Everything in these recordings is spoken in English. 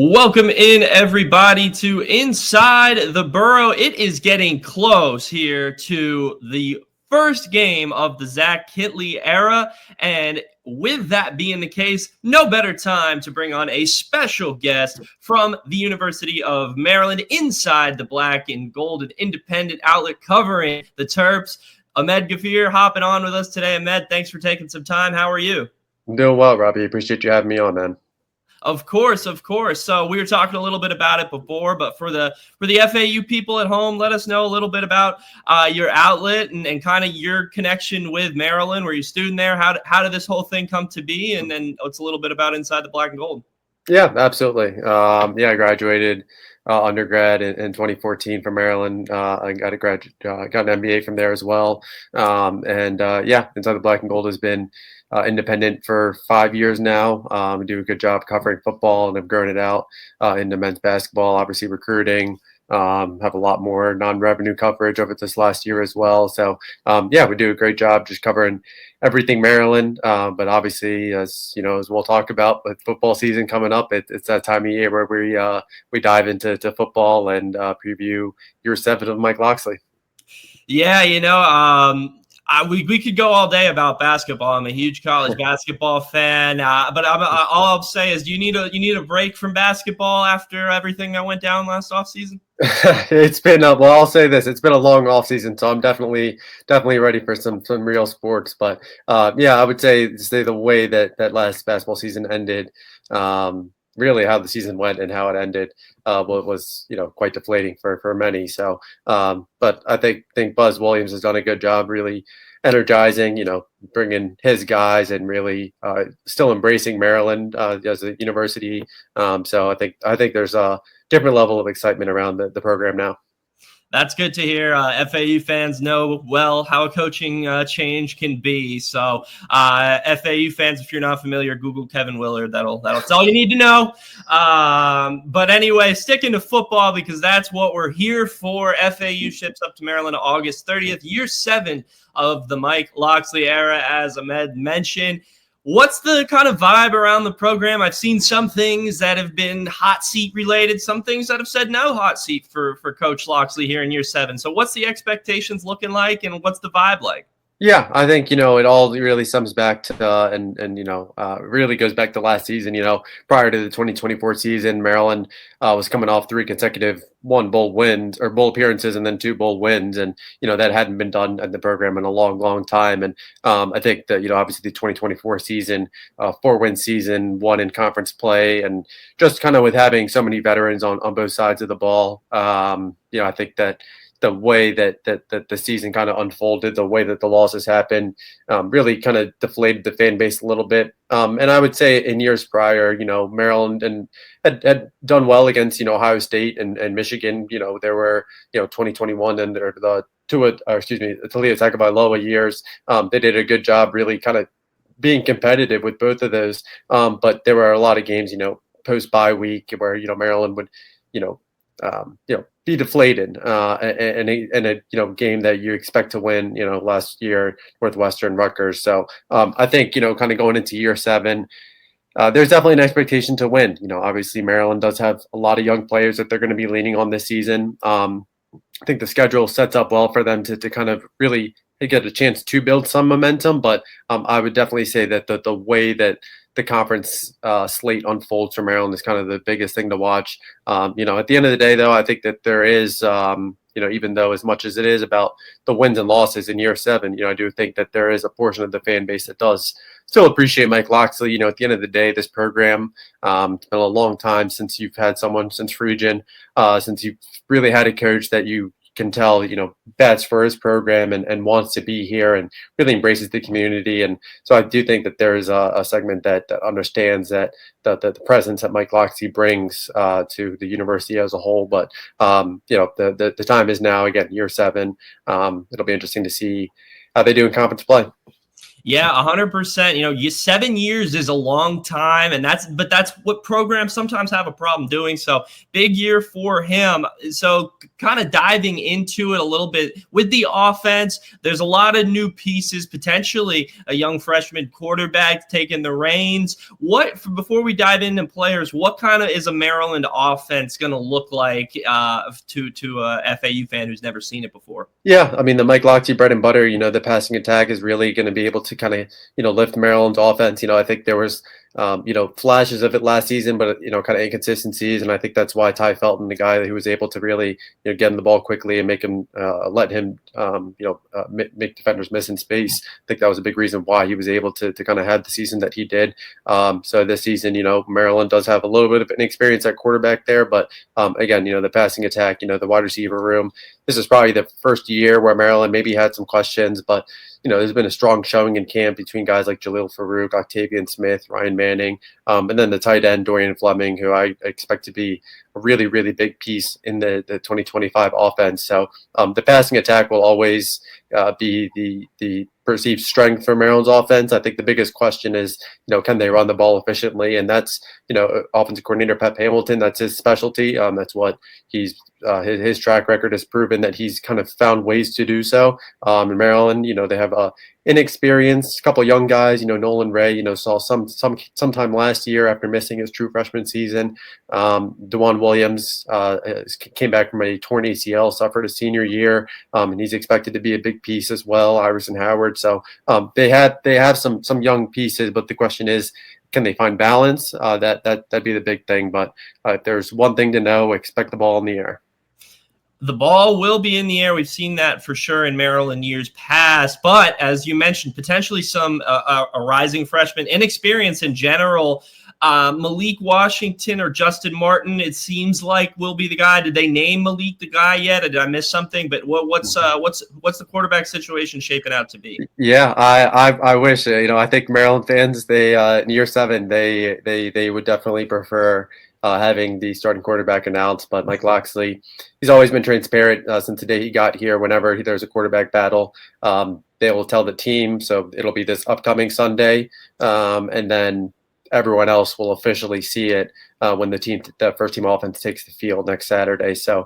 Welcome in, everybody, to Inside the Borough. It is getting close here to the first game of the Zach Kitley era, and with that being the case, no better time to bring on a special guest from the University of Maryland, inside the black and gold, an independent outlet covering the Terps. Ahmed Ghafir hopping on with us today. Ahmed, thanks for taking some time. How are you? I'm doing well, Robbie. Appreciate you having me on, man. Of course. So we were talking a little bit about it before, but for the FAU people at home, let us know a little bit about your outlet and kind of your connection with Maryland. Were you a student there? How did this whole thing come to be? And then it's a little bit about Inside the Black and Gold. Yeah, absolutely. I graduated undergrad in 2014 from Maryland. I got an MBA from there as well. Inside the Black and Gold has been independent for 5 years now. We do a good job covering football and have grown it out into men's basketball, obviously recruiting. Have a lot more non-revenue coverage over this last year as well. So we do a great job just covering everything Maryland. But obviously, as we'll talk about, with football season coming up, it's that time of year where we dive into football and preview year 7 of Mike Locksley. Yeah, we could go all day about basketball. I'm a huge college basketball fan, but all I'll say is, you need a break from basketball after everything that went down last offseason? It's been I'll say this: it's been a long off season, so I'm definitely ready for some real sports. But I would say the way that last basketball season ended, really how the season went and how it ended was quite deflating for many. So, but I think Buzz Williams has done a good job, really energizing, bringing his guys and really still embracing Maryland as a university. So I think there's a different level of excitement around the program now. That's good to hear. FAU fans know well how a coaching change can be. So FAU fans, if you're not familiar, Google Kevin Willard. That's all you need to know. But anyway, sticking to football, because that's what we're here for. FAU ships up to Maryland on August 30th, year 7 of the Mike Locksley era, as Ahmed mentioned. What's the kind of vibe around the program? I've seen some things that have been hot seat related, some things that have said no hot seat for Coach Locksley here in year 7. So what's the expectations looking like, and what's the vibe like? Yeah, I think, it all really sums back to really goes back to last season. Prior to the 2024 season, Maryland was coming off 3 consecutive bowl appearances and then 2 bowl wins. And, that hadn't been done in the program in a long, long time. And I think that, obviously the 2024 season, 4-win season, 1 in conference play, and just kind of with having so many veterans on both sides of the ball, I think that the way that the season kind of unfolded, the way that the losses happened, really kind of deflated the fan base a little bit. And I would say in years prior, Maryland had done well against, Ohio State and Michigan. There were, 2021 and the Toledo Tagovailoa years. They did a good job really kind of being competitive with both of those. But there were a lot of games, post bye week where, Maryland would, be deflated in a game that you expect to win. Last year, Northwestern, Rutgers. So I think kind of going into year 7, there's definitely an expectation to win. Obviously Maryland does have a lot of young players that they're going to be leaning on this season. I think the schedule sets up well for them to kind of really get a chance to build some momentum. But I would definitely say that the way that the conference slate unfolds for Maryland is kind of the biggest thing to watch. At the end of the day, though, I think that there is, even though as much as it is about the wins and losses in year 7, I do think that there is a portion of the fan base that does still appreciate Mike Locksley. At the end of the day, this program, it's been a long time since you've had someone since Friedgen, since you've really had a coach that you can tell, bets for his program and wants to be here and really embraces the community. And so I do think that there is a segment that understands that the presence that Mike Locksley brings to the university as a whole. But, the time is now, again, year 7. It'll be interesting to see how they do in conference play. Yeah, 100%. 7 years is a long time, and that's what programs sometimes have a problem doing. So big year for him. So kind of diving into it a little bit with the offense, there's a lot of new pieces, potentially a young freshman quarterback taking the reins. Before we dive into players, what kind of is a Maryland offense going to look like to a FAU fan who's never seen it before? Yeah, I mean, the Mike Lochte bread and butter, the passing attack is really going to be able to kind of, lift Maryland's offense. I think there was, flashes of it last season, but, kind of inconsistencies. And I think that's why Ty Felton, the guy who was able to really, get him the ball quickly and make him, let him, make defenders miss in space. I think that was a big reason why he was able to kind of have the season that he did. So this season, Maryland does have a little bit of an experience at quarterback there. But again, the passing attack, the wide receiver room, this is probably the first year where Maryland maybe had some questions, but there's been a strong showing in camp between guys like Jalil Farouk, Octavian Smith, Ryan Manning, and then the tight end Dorian Fleming, who I expect to be a really, really big piece in the 2025 offense. So the passing attack will always be the perceived strength for Maryland's offense. I think the biggest question is, can they run the ball efficiently? And that's, offensive coordinator Pep Hamilton, that's his specialty. That's what his track record has proven that he's kind of found ways to do so. In Maryland, they have inexperienced couple young guys. Nolan Ray, saw sometime last year after missing his true freshman season. DeJuan Williams came back from a torn ACL, suffered a senior year, and he's expected to be a big piece as well. Iverson Howard. So they have some young pieces, but the question is, can they find balance? That'd be the big thing. But if there's one thing to know, expect the ball in the air. The ball will be in the air. We've seen that for sure in Maryland years past. But as you mentioned, potentially some a rising freshman, inexperience in general. Malik Washington or Justin Martin, it seems like will be the guy. Did they name Malik the guy yet? Or did I miss something? But what's the quarterback situation shaping out to be? Yeah, I wish. I think Maryland fans, they in year 7, they would definitely prefer having the starting quarterback announced. But Mike Locksley, he's always been transparent since the day he got here. Whenever there's a quarterback battle, they will tell the team. So it'll be this upcoming Sunday, and then everyone else will officially see it when the first team offense takes the field next Saturday. So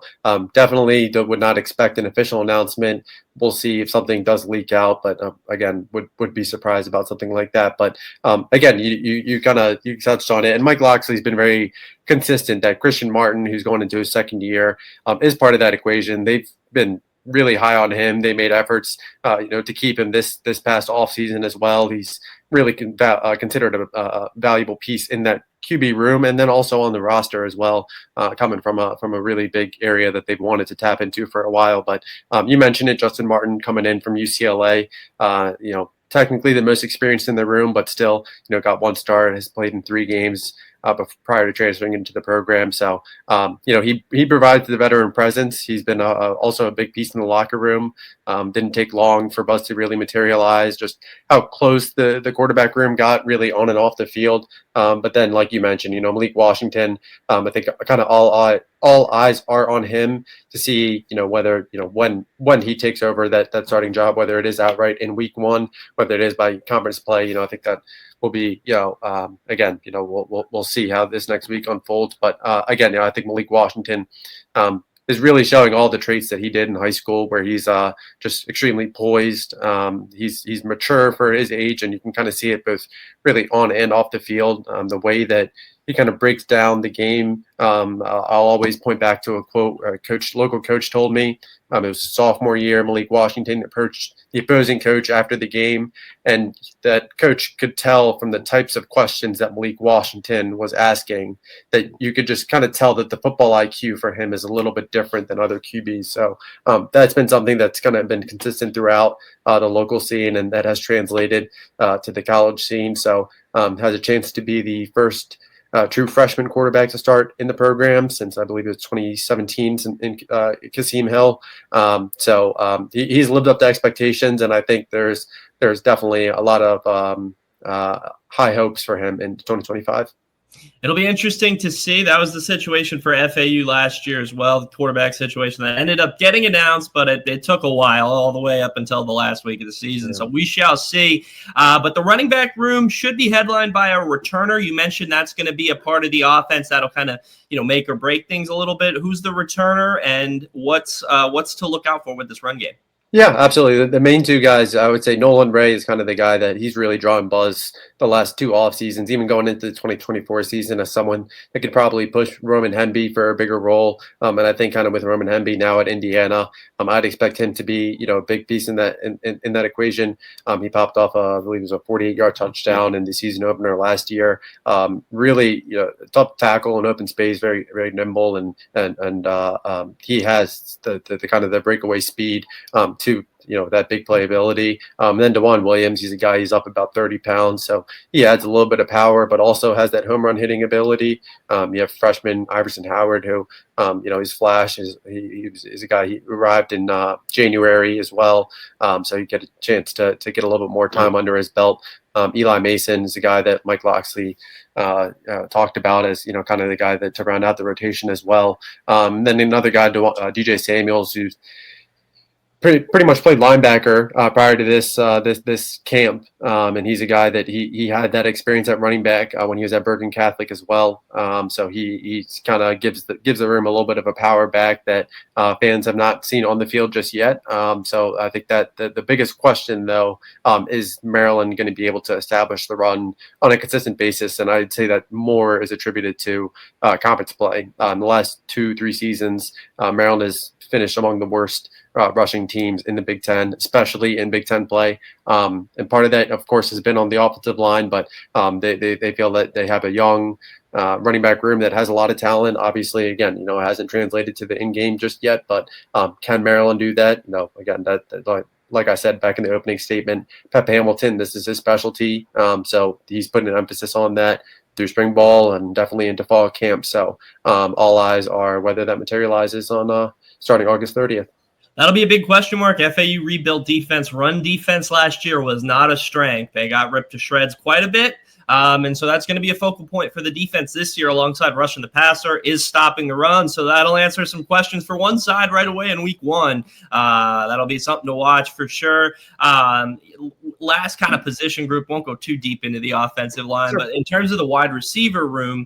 definitely would not expect an official announcement. We'll see if something does leak out, but again, would be surprised about something like that. But again, you touched on it, and Mike Locksley's been very consistent. That Christian Martin, who's going into his second year, is part of that equation. They've been really high on him. They made efforts, to keep him this past offseason as well. He's really considered a valuable piece in that QB room, and then also on the roster as well, coming from a really big area that they've wanted to tap into for a while. But you mentioned it, Justin Martin coming in from UCLA, technically the most experienced in the room, but still, got one start, has played in 3 games prior to transferring into the program. So, he provides the veteran presence. He's been also a big piece in the locker room. Didn't take long for Buzz to really materialize, just how close the quarterback room got really on and off the field. But then, like you mentioned, Malik Washington, I think kind of all eyes are on him to see, whether, when he takes over that starting job, whether it is outright in week 1, whether it is by conference play. I think that will be, again, we'll see how this next week unfolds. But again, I think Malik Washington is really showing all the traits that he did in high school, where he's just extremely poised. He's mature for his age, and you can kind of see it both really on and off the field. The way that he kind of breaks down the game. I'll always point back to a quote local coach told me. It was sophomore year. Malik Washington approached the opposing coach after the game, and that coach could tell from the types of questions that Malik Washington was asking that you could just kind of tell that the football IQ for him is a little bit different than other QBs. So that's been something that's kind of been consistent throughout the local scene, and that has translated to the college scene. So has a chance to be the first true freshman quarterback to start in the program since I believe it was 2017 in Kasim Hill. So he's lived up to expectations, and I think there's definitely a lot of high hopes for him in 2025. It'll be interesting to see. That was the situation for FAU last year as well, the quarterback situation that ended up getting announced, but it took a while, all the way up until the last week of the season. Yeah. So we shall see. But the running back room should be headlined by a returner. You mentioned that's going to be a part of the offense that'll kind of make or break things a little bit. Who's the returner, and what's to look out for with this run game? Yeah, absolutely. The main two guys, I would say Nolan Ray is kind of the guy that he's really drawing buzz the last two off seasons, even going into the 2024 season, as someone that could probably push Roman Hemby for a bigger role. And I think kind of with Roman Hemby now at Indiana, I'd expect him to be, a big piece in that in that equation. He popped off, I believe it was a 48-yard touchdown in the season opener last year. Really, tough tackle in open space, very, very nimble, and he has the kind of the breakaway speed to that big playability. Then DeJuan Williams, he's a guy, he's up about 30 pounds, so he adds a little bit of power, but also has that home run hitting ability. You have freshman Iverson Howard, who his flash is a guy, he arrived in January as well, so you get a chance to get a little bit more time under his belt. Eli Mason is a guy that Mike Loxley talked about as kind of the guy that to round out the rotation as well. Then another guy, DJ Samuels, who's pretty much played linebacker prior to this camp, and he's a guy that he had that experience at running back when he was at Bergen Catholic as well. So he kind of gives the room a little bit of a power back that fans have not seen on the field just yet. So I think that the biggest question though is Maryland going to be able to establish the run on a consistent basis, and I'd say that more is attributed to conference play. In the last 2-3 seasons, Maryland has finished among the worst rushing teams in the Big Ten, especially in Big Ten play. And part of that, of course, has been on the offensive line, but they feel that they have a young running back room that has a lot of talent. Obviously, again, it hasn't translated to the in-game just yet, but can Maryland do that? Again, that like I said back in the opening statement, Pep Hamilton, this is his specialty. So he's putting an emphasis on that through spring ball and definitely into fall camp. So all eyes are whether that materializes on starting August 30th. That'll be a big question mark. FAU rebuilt defense. Run defense last year was not a strength. They got ripped to shreds quite a bit. And so that's going to be a focal point for the defense this year, alongside rushing the passer, is stopping the run. So that'll answer some questions for one side right away in week one. That'll be something to watch for sure. Last kind of position group, won't go too deep into the offensive line, sure. But in terms of the wide receiver room,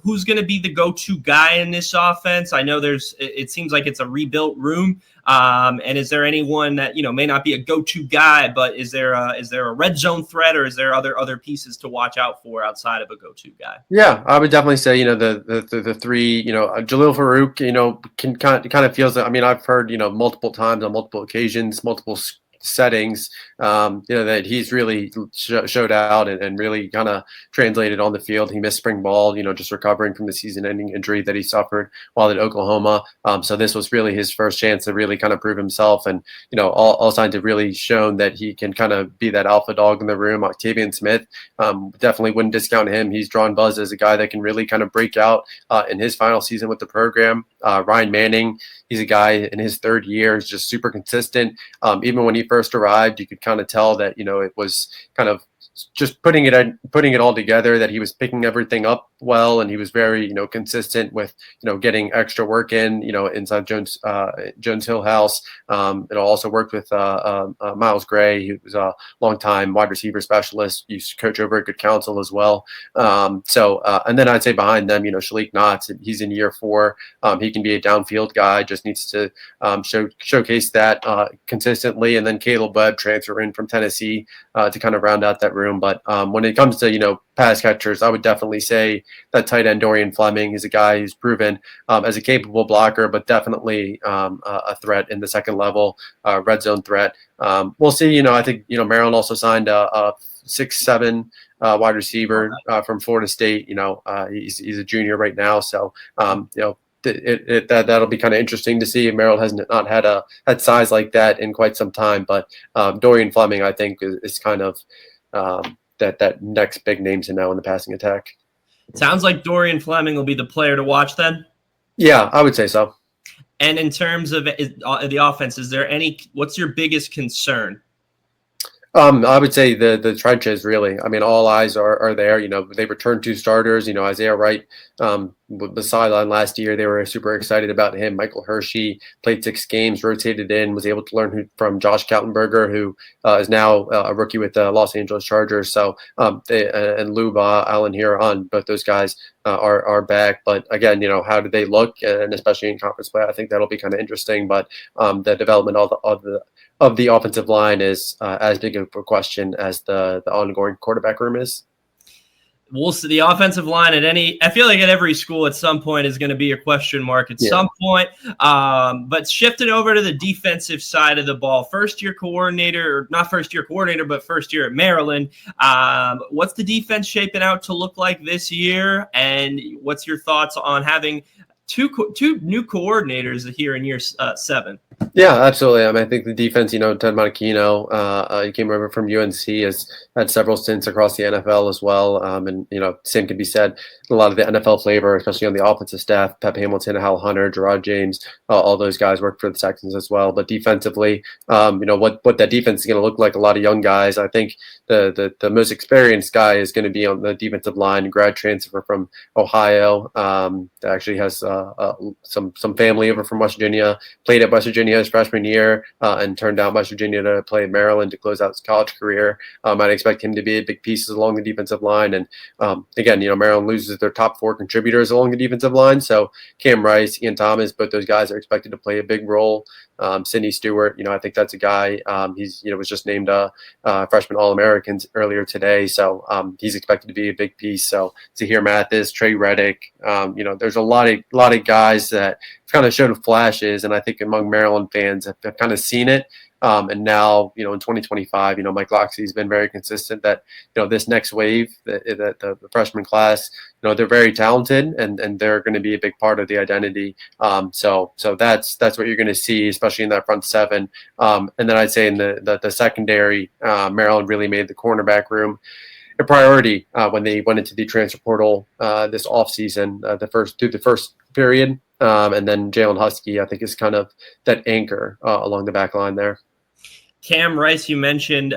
who's going to be the go-to guy in this offense? I know it seems like it's a rebuilt room. And is there anyone that, may not be a go-to guy, but is there a red zone threat, or is there other pieces to watch out for outside of a go-to guy? Yeah, I would definitely say, the three, Jalil Farouk, can kind of feels that, I've heard, multiple times on multiple occasions, multiple settings, that he's really showed out and really kind of translated on the field. He missed spring ball, just recovering from the season-ending injury that he suffered while at Oklahoma. So this was really his first chance to really kind of prove himself, and all signs have really shown that he can kind of be that alpha dog in the room. Octavian Smith, definitely wouldn't discount him. He's drawn buzz as a guy that can really kind of break out in his final season with the program. Ryan Manning, he's a guy in his third year, is just super consistent. Even when he first arrived, you could kind of tell that it was kind of just putting it all together, that he was picking everything up well, and he was very consistent with getting extra work in inside Jones Hill House. It also worked with Miles Gray, who was a longtime wide receiver specialist, used to coach over at Good Counsel as well. And then I'd say behind them, Shalik Knotts, he's in year 4. He can be a downfield guy, just needs to showcase that consistently. And then Caleb Webb, transfer in from Tennessee, to kind of round out that room. But when it comes to pass catchers, I would definitely say that tight end Dorian Fleming is a guy who's proven as a capable blocker, but definitely a threat in the second level, red zone threat. We'll see. I think Maryland also signed a 6'7" wide receiver from Florida State. He's a junior right now, so that'll be kind of interesting to see. Maryland has not had size like that in quite some time, but Dorian Fleming, I think, is kind of that next big name to know in the passing attack. Sounds like Dorian Fleming will be the player to watch then. Yeah, I would say so. And in terms of the offense, what's your biggest concern? I would say the trenches really. I mean, all eyes are there. You know, they returned 2 starters. You know, Isaiah Wright, the sideline last year, they were super excited about him. Michael Hershey played 6 games, rotated in, was able to learn from Josh Kaltenberger, who is now a rookie with the Los Angeles Chargers. So and Luba, Allen Huron, both those guys are back. But again, you know, how do they look? And especially in conference play, I think that'll be kind of interesting. But the development of the offensive line is as big of a question as the ongoing quarterback room is. We'll see the offensive line I feel like at every school at some point is going to be a question mark at some point. But shifting over to the defensive side of the ball, first year coordinator, not first year coordinator, but first year at Maryland. What's the defense shaping out to look like this year? And what's your thoughts on having two new coordinators here in year 7? Yeah, absolutely. I mean, I think the defense, you know, Ted Monachino, he came over from UNC, has had several stints across the NFL as well. And, you know, same can be said, a lot of the NFL flavor, especially on the offensive staff, Pep Hamilton, Hal Hunter, Gerard James, all those guys worked for the Texans as well. But defensively, you know, what that defense is going to look like, a lot of young guys. I think the most experienced guy is going to be on the defensive line, grad transfer from Ohio, that actually has some family over from West Virginia, played at West Virginia his freshman year and turned down West Virginia to play Maryland to close out his college career. I'd expect him to be a big piece along the defensive line. And again, you know, Maryland loses their top 4 contributors along the defensive line. So Cam Rice, Ian Thomas, both those guys are expected to play a big role. Sidney Stewart, you know, I think that's a guy. He's, you know, was just named a freshman All-American earlier today, so he's expected to be a big piece. So Zahir Mathis, Trey Reddick, you know, there's a lot of guys that kind of showed flashes, and I think among Maryland fans have kind of seen it. And now, you know, in 2025, you know, Mike Locksley's been very consistent that, you know, this next wave, the freshman class, you know, they're very talented and they're going to be a big part of the identity. So that's what you're going to see, especially in that front 7. And then I'd say in the secondary, Maryland really made the cornerback room a priority when they went into the transfer portal this offseason, through the first period. And then Jalen Husky, I think, is kind of that anchor along the back line there. Cam Rice, you mentioned,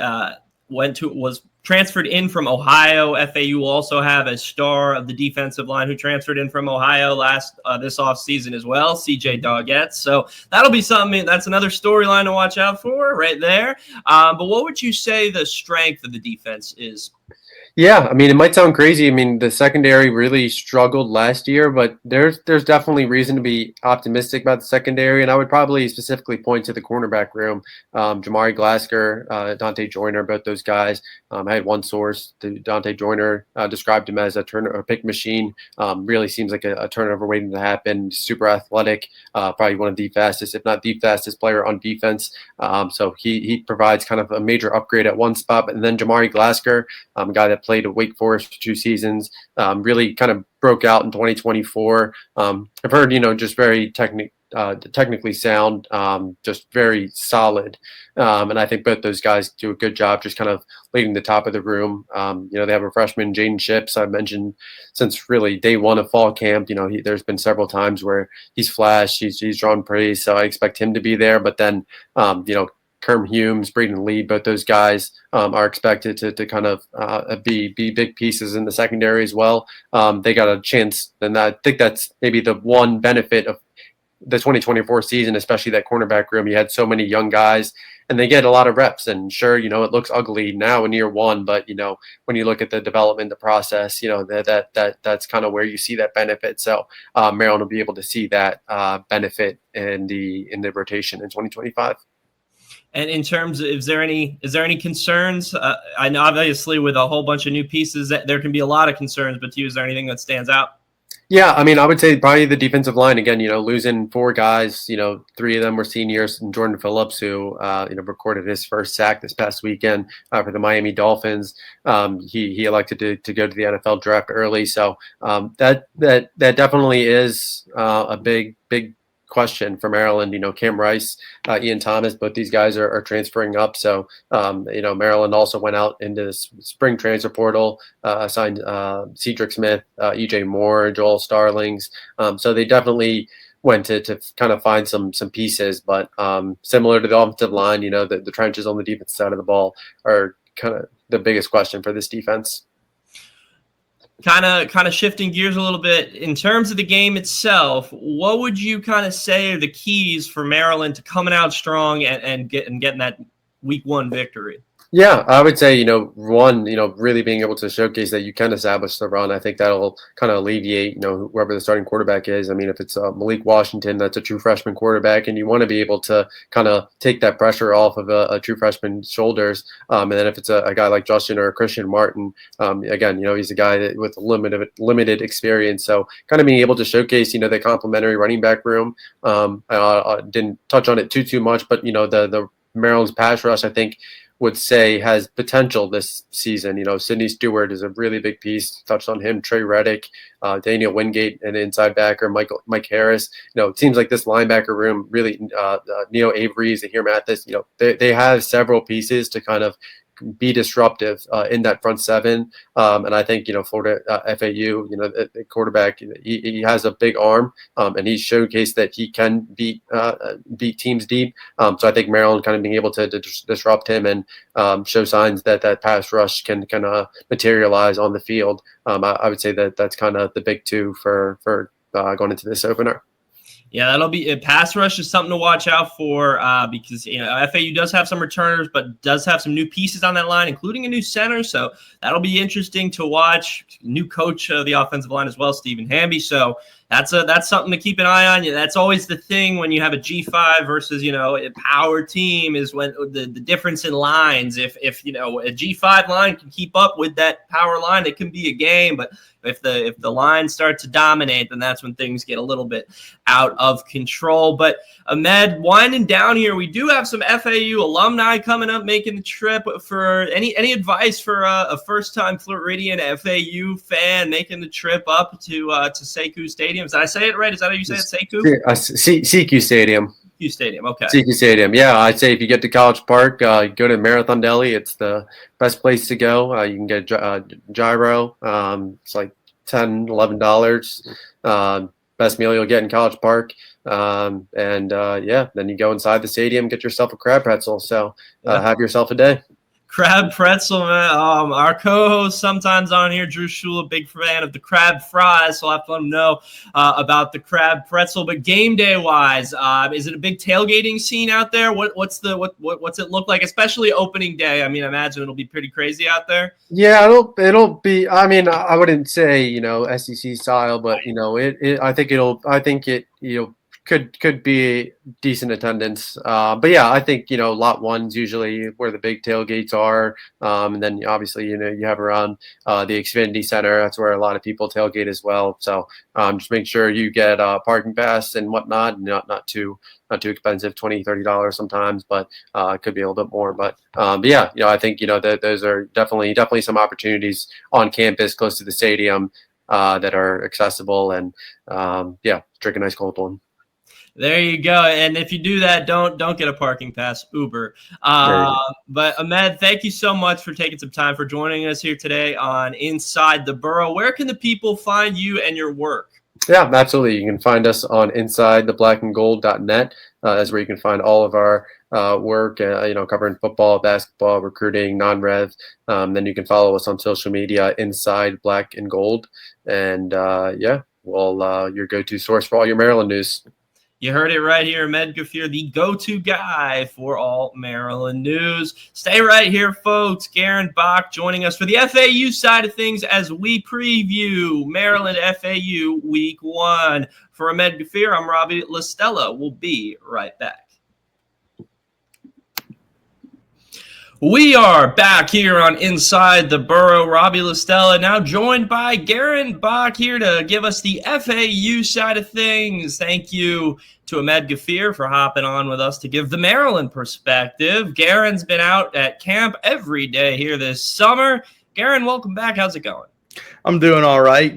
was transferred in from Ohio. FAU will also have a star of the defensive line who transferred in from Ohio this offseason as well, CJ Doggett. So that'll be something. That's another storyline to watch out for right there. But what would you say the strength of the defense is? Yeah, I mean, it might sound crazy. I mean, the secondary really struggled last year, but there's definitely reason to be optimistic about the secondary, and I would probably specifically point to the cornerback room. Jamari Glasker, Dante Joyner, both those guys. I had one source, Dante Joyner, described him as a pick machine. Really seems like a turnover waiting to happen. Super athletic, probably one of the fastest, if not the fastest player on defense. So he provides kind of a major upgrade at one spot. And then Jamari Glasker, a guy that played at Wake Forest for 2 seasons, really kind of broke out in 2024. I've heard, you know, just very technically sound, just very solid. And I think both those guys do a good job just kind of leading the top of the room. You know, they have a freshman, Jaden Ships, I've mentioned since really day one of fall camp. You know, there's been several times where he's flashed, he's drawn praise, so I expect him to be there. But then, you know, Kerm Humes, Braden Lee, both those guys are expected to kind of be big pieces in the secondary as well. They got a chance, and I think that's maybe the one benefit of the 2024 season, especially that cornerback room. You had so many young guys, and they get a lot of reps. And sure, you know, it looks ugly now in year 1, but you know, when you look at the development, the process, you know, that's kind of where you see that benefit. So Maryland will be able to see that benefit in the rotation in 2025. And in terms of, is there any concerns? I know obviously with a whole bunch of new pieces that there can be a lot of concerns, but to you, is there anything that stands out? Yeah, I mean, I would say probably the defensive line again. You know, losing 4 guys. You know, 3 of them were seniors. And Jordan Phillips, who you know, recorded his first sack this past weekend for the Miami Dolphins. He elected to go to the NFL draft early. So that definitely is a big question for Maryland. You know, Cam Rice, Ian Thomas, both these guys are transferring up. So, you know, Maryland also went out into the spring transfer portal, signed Cedric Smith, EJ Moore, Joel Starlings. So they definitely went to kind of find some pieces. But similar to the offensive line, the trenches on the defense side of the ball are kind of the biggest question for this defense. Kind of shifting gears a little bit in terms of the game itself, what would you kind of say are the keys for Maryland to coming out strong and getting that week 1 victory? Yeah, I would say, one, really being able to showcase that you can establish the run. I think that'll kind of alleviate, whoever the starting quarterback is. I mean, if it's Malik Washington, that's a true freshman quarterback, and you want to be able to kind of take that pressure off of a true freshman's shoulders. And then if it's a guy like Justin or Christian Martin, again, he's a guy with limited experience. So kind of being able to showcase, the complementary running back room. I didn't touch on it too much, but, the Maryland's pass rush, I think, would say has potential this season. Sidney Stewart is a really big piece. Touched on him. Trey Reddick, Daniel Wingate, an inside backer. Mike Harris. It seems like this linebacker room really. Neo Avery is here. Mathis. They have several pieces to kind of be disruptive in that front seven. And I think, Florida FAU, the quarterback, he has a big arm, and he's showcased that he can beat teams deep. So I think Maryland kind of being able to disrupt him and show signs that that pass rush can kind of materialize on the field. I would say that's kind of the big two for going into this opener. Yeah, that'll be a pass rush is something to watch out for because FAU does have some returners, but does have some new pieces on that line, including a new center. So that'll be interesting to watch. New coach of the offensive line as well, Stephen Hamby. So that's something to keep an eye on. That's always the thing when you have a G5 versus a power team is when the difference in lines. If a G5 line can keep up with that power line, it can be a game. But if the line starts to dominate, then that's when things get a little bit out of control. But Ahmed, winding down here, we do have some FAU alumni coming up making the trip. For any advice for a first-time Floridian FAU fan making the trip up to Sekou Stadium? Did I say it right? Is that how you say it? Sekou? CQ Stadium. CQ Stadium. Okay. CQ Stadium. Yeah, I'd say if you get to College Park, go to Marathon Deli. It's the best place to go. You can get gyro. It's like $10-11. Best meal you'll get in College Park. Then you go inside the stadium, get yourself a crab pretzel. So have yourself a day. Crab pretzel, man. Our co-host sometimes on here, Drew Shula, big fan of the crab fries, so I'll have to let him know about the crab pretzel. But game day wise, is it a big tailgating scene out there? What's it look like, especially opening day? I mean, I imagine it'll be pretty crazy out there. Yeah, it'll be. I mean, I wouldn't say SEC style, but I think it could be decent attendance. But yeah, I think, lot one's usually where the big tailgates are. And then obviously, you have around the Xfinity Center. That's where a lot of people tailgate as well. So just make sure you get parking pass and whatnot. Not too expensive, $20-$30 sometimes, but it could be a little bit more. But yeah, I think, that those are definitely some opportunities on campus close to the stadium that are accessible and drink a nice cold one. There you go. And if you do that, don't get a parking pass, Uber. But Ahmed, thank you so much for taking some time for joining us here today on Inside the Borough. Where can the people find you and your work? Yeah, absolutely. You can find us on InsideTheBlackandGold.net. That's where you can find all of our work, covering football, basketball, recruiting, non-rev. Then you can follow us on social media, Inside Black and Gold. And your go-to source for all your Maryland news. You heard it right here. Ahmed Ghafir, the go-to guy for all Maryland news. Stay right here, folks. Garon Bach joining us for the FAU side of things as we preview Maryland FAU Week 1. For Ahmed Ghafir, I'm Robbie Lastella. We'll be right back. We are back here on Inside the Borough. Robbie Lastella now joined by Garon Bach here to give us the FAU side of things. Thank you to Ahmed Ghafir for hopping on with us to give the Maryland perspective. Garon's been out at camp every day here this summer. Garon, welcome back. How's it going? I'm doing all right.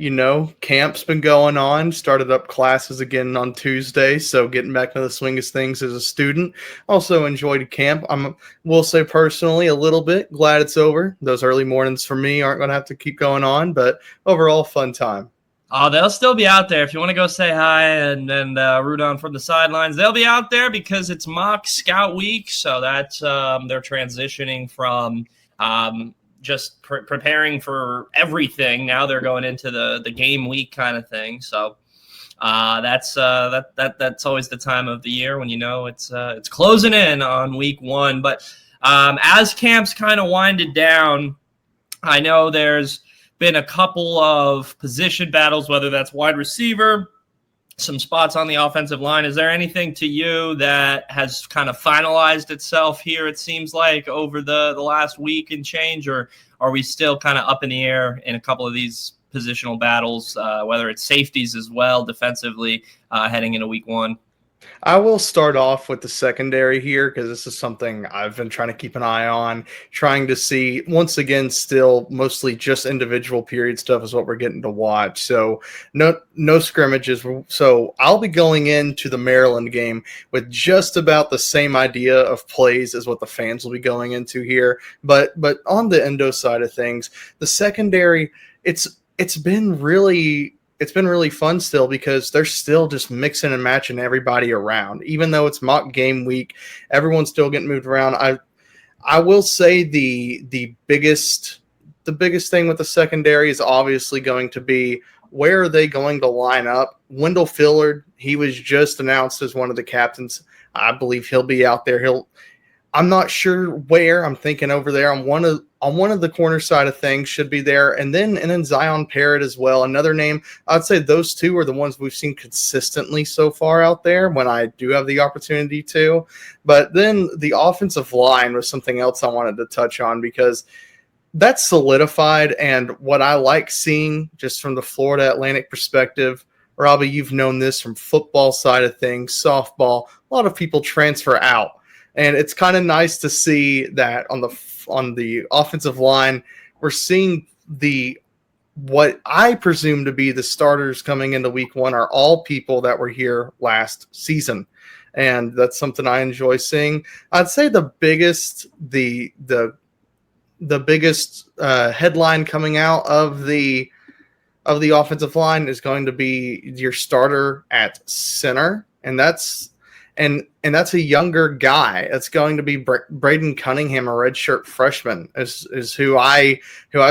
Camp's been going on. Started up classes again on Tuesday, so getting back into the swing of things as a student. Also enjoyed camp. Will say personally a little bit glad it's over. Those early mornings for me aren't going to have to keep going on, but overall fun time. Oh, they'll still be out there. If you want to go say hi and root on from the sidelines, they'll be out there because it's mock scout week. So that's they're transitioning from just preparing for everything. Now they're going into the game week kind of thing. So that's always the time of the year when it's closing in on week one. But as camps kind of winded down, I know there's been a couple of position battles, whether that's wide receiver, some spots on the offensive line. Is there anything to you that has kind of finalized itself here, it seems like, over the last week and change, or are we still kind of up in the air in a couple of these positional battles, whether it's safeties as well, defensively, heading into week one? I will start off with the secondary here because this is something I've been trying to keep an eye on, trying to see, once again, still mostly just individual period stuff is what we're getting to watch. So no scrimmages. So I'll be going into the Maryland game with just about the same idea of plays as what the fans will be going into here. But on the endo side of things, the secondary, it's been really fun still because they're still just mixing and matching everybody around. Even though it's mock game week, everyone's still getting moved around. I will say the biggest thing with the secondary is obviously going to be where are they going to line up. Wendell Fillard, he was just announced as one of the captains. I believe he'll be out there. I'm not sure where. I'm thinking over there on one of the corner side of things should be there, and then Zion Parrott as well. Another name. I'd say those two are the ones we've seen consistently so far out there when I do have the opportunity to. But then the offensive line was something else I wanted to touch on because that's solidified, and what I like seeing just from the Florida Atlantic perspective. Robbie, you've known this from football side of things, softball. A lot of people transfer out. And it's kind of nice to see that on the offensive line, we're seeing what I presume to be the starters coming into week one are all people that were here last season. And that's something I enjoy seeing. I'd say the biggest headline coming out of the offensive line is going to be your starter at center. And that's a younger guy. It's going to be Braden Cunningham, a redshirt freshman, is who I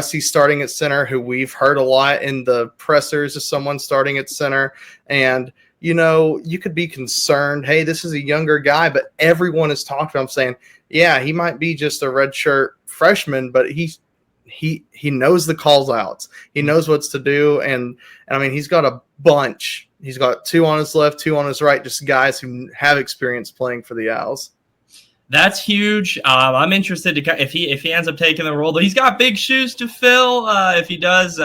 see starting at center, who we've heard a lot in the pressers as someone starting at center. And, you could be concerned, hey, this is a younger guy, but everyone is talking to him saying, yeah, he might be just a redshirt freshman, but he knows the calls outs. He knows what's to do. And I mean, he's got a bunch. He's got two on his left, two on his right, just guys who have experience playing for the Owls. That's huge. I'm interested if he ends up taking the role. He's got big shoes to fill. If he does,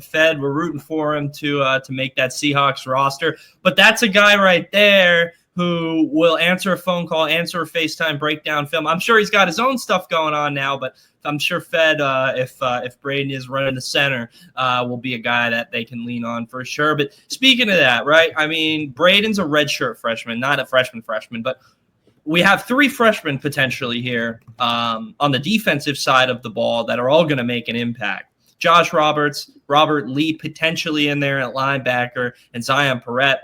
Fed, we're rooting for him to make that Seahawks roster. But that's a guy right there who will answer a phone call, answer a FaceTime, break down film. I'm sure he's got his own stuff going on now, but I'm sure Fed, if Braden is running the center, will be a guy that they can lean on for sure. But speaking of that, right, I mean, Braden's a redshirt freshman, not a freshman, but we have three freshmen potentially here on the defensive side of the ball that are all going to make an impact. Josh Roberts, Robert Lee potentially in there at linebacker, and Zion Parrott.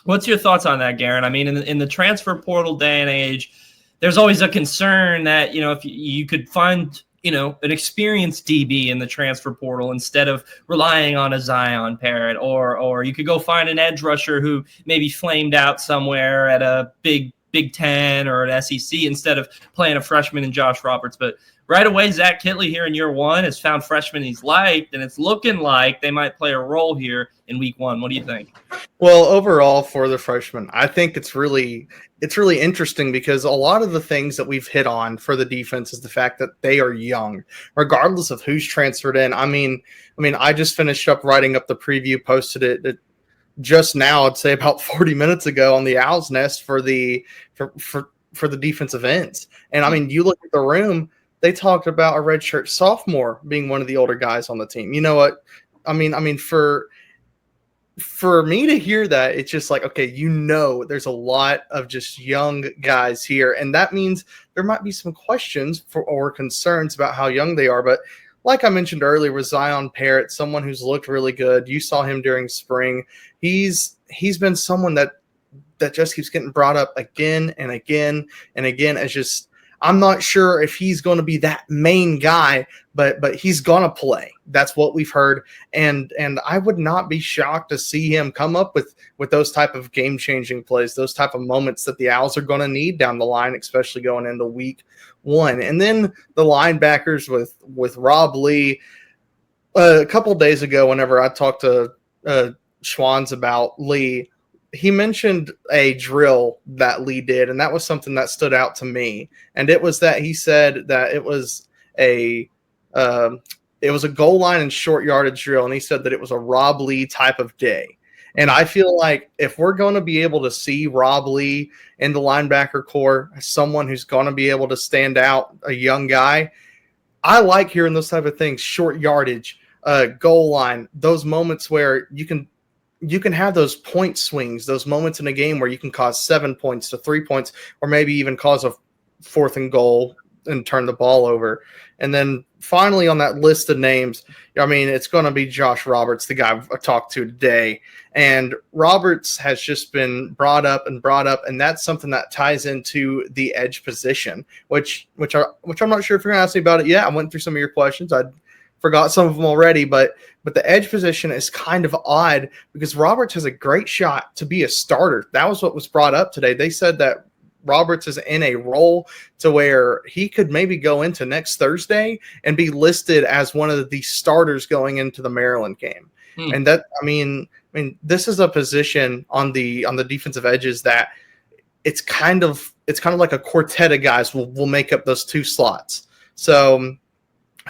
What's your thoughts on that, Garon? I mean, in the transfer portal day and age, there's always a concern that, if you could find, an experienced DB in the transfer portal instead of relying on a Zion Parrott, or you could go find an edge rusher who maybe flamed out somewhere at a Big Ten or an SEC instead of playing a freshman in Josh Roberts. But right away, Zach Kitley here in year one has found freshmen he's liked, and it's looking like they might play a role here in week one. What do you think? Well, overall for the freshmen, I think it's really interesting because a lot of the things that we've hit on for the defense is the fact that they are young, regardless of who's transferred in. I mean, I just finished up writing up the preview, posted it just now, I'd say about 40 minutes ago on the Owl's Nest for the defensive ends. And I mean, you look at the room, they talked about a redshirt sophomore being one of the older guys on the team. You know what? I mean, for me to hear that, it's just like, okay, there's a lot of just young guys here. And that means there might be some questions or concerns about how young they are. But like I mentioned earlier with Zion Parrott, someone who's looked really good. You saw him during spring. He's been someone that just keeps getting brought up again and again and again as just, I'm not sure if he's going to be that main guy, but he's going to play. That's what we've heard. And I would not be shocked to see him come up with those type of game-changing plays, those type of moments that the Owls are going to need down the line, especially going into week 1. And then the linebackers with Rob Lee. A couple of days ago, whenever I talked to Schwans about Lee, he mentioned a drill that Lee did, and that was something that stood out to me. And it was that he said that it was a goal line and short yardage drill, and he said that it was a Rob Lee type of day. And I feel like if we're going to be able to see Rob Lee in the linebacker core as someone who's going to be able to stand out, a young guy, I like hearing those type of things, short yardage, goal line, those moments where you can have those point swings, those moments in a game where you can cause 7 points to 3 points, or maybe even cause a 4th and goal and turn the ball over. And then finally on that list of names, I mean, it's going to be Josh Roberts, the guy I talked to today. And Roberts has just been brought up, and that's something that ties into the edge position, which I'm not sure if you're going to ask me about it yet. I went through some of your questions. I forgot some of them already, but the edge position is kind of odd because Roberts has a great shot to be a starter. That was what was brought up today. They said that Roberts is in a role to where he could maybe go into next Thursday and be listed as one of the starters going into the Maryland game. And that, I mean, this is a position on the defensive edges that it's kind of like a quartet of guys will make up those 2 slots. So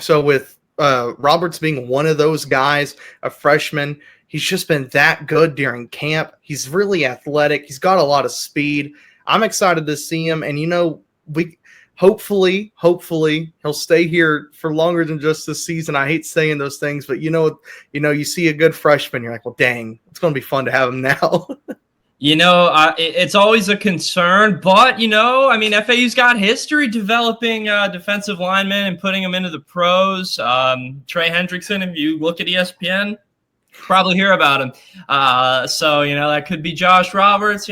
with Roberts being one of those guys, a freshman, he's just been that good during camp. He's really athletic. He's got a lot of speed. I'm excited to see him. And, we hopefully he'll stay here for longer than just this season. I hate saying those things, but you see a good freshman, you're like, well, dang, it's going to be fun to have him now. It's always a concern, but, FAU's got history developing defensive linemen and putting them into the pros. Trey Hendrickson, if you look at ESPN, probably hear about him. So that could be Josh Roberts.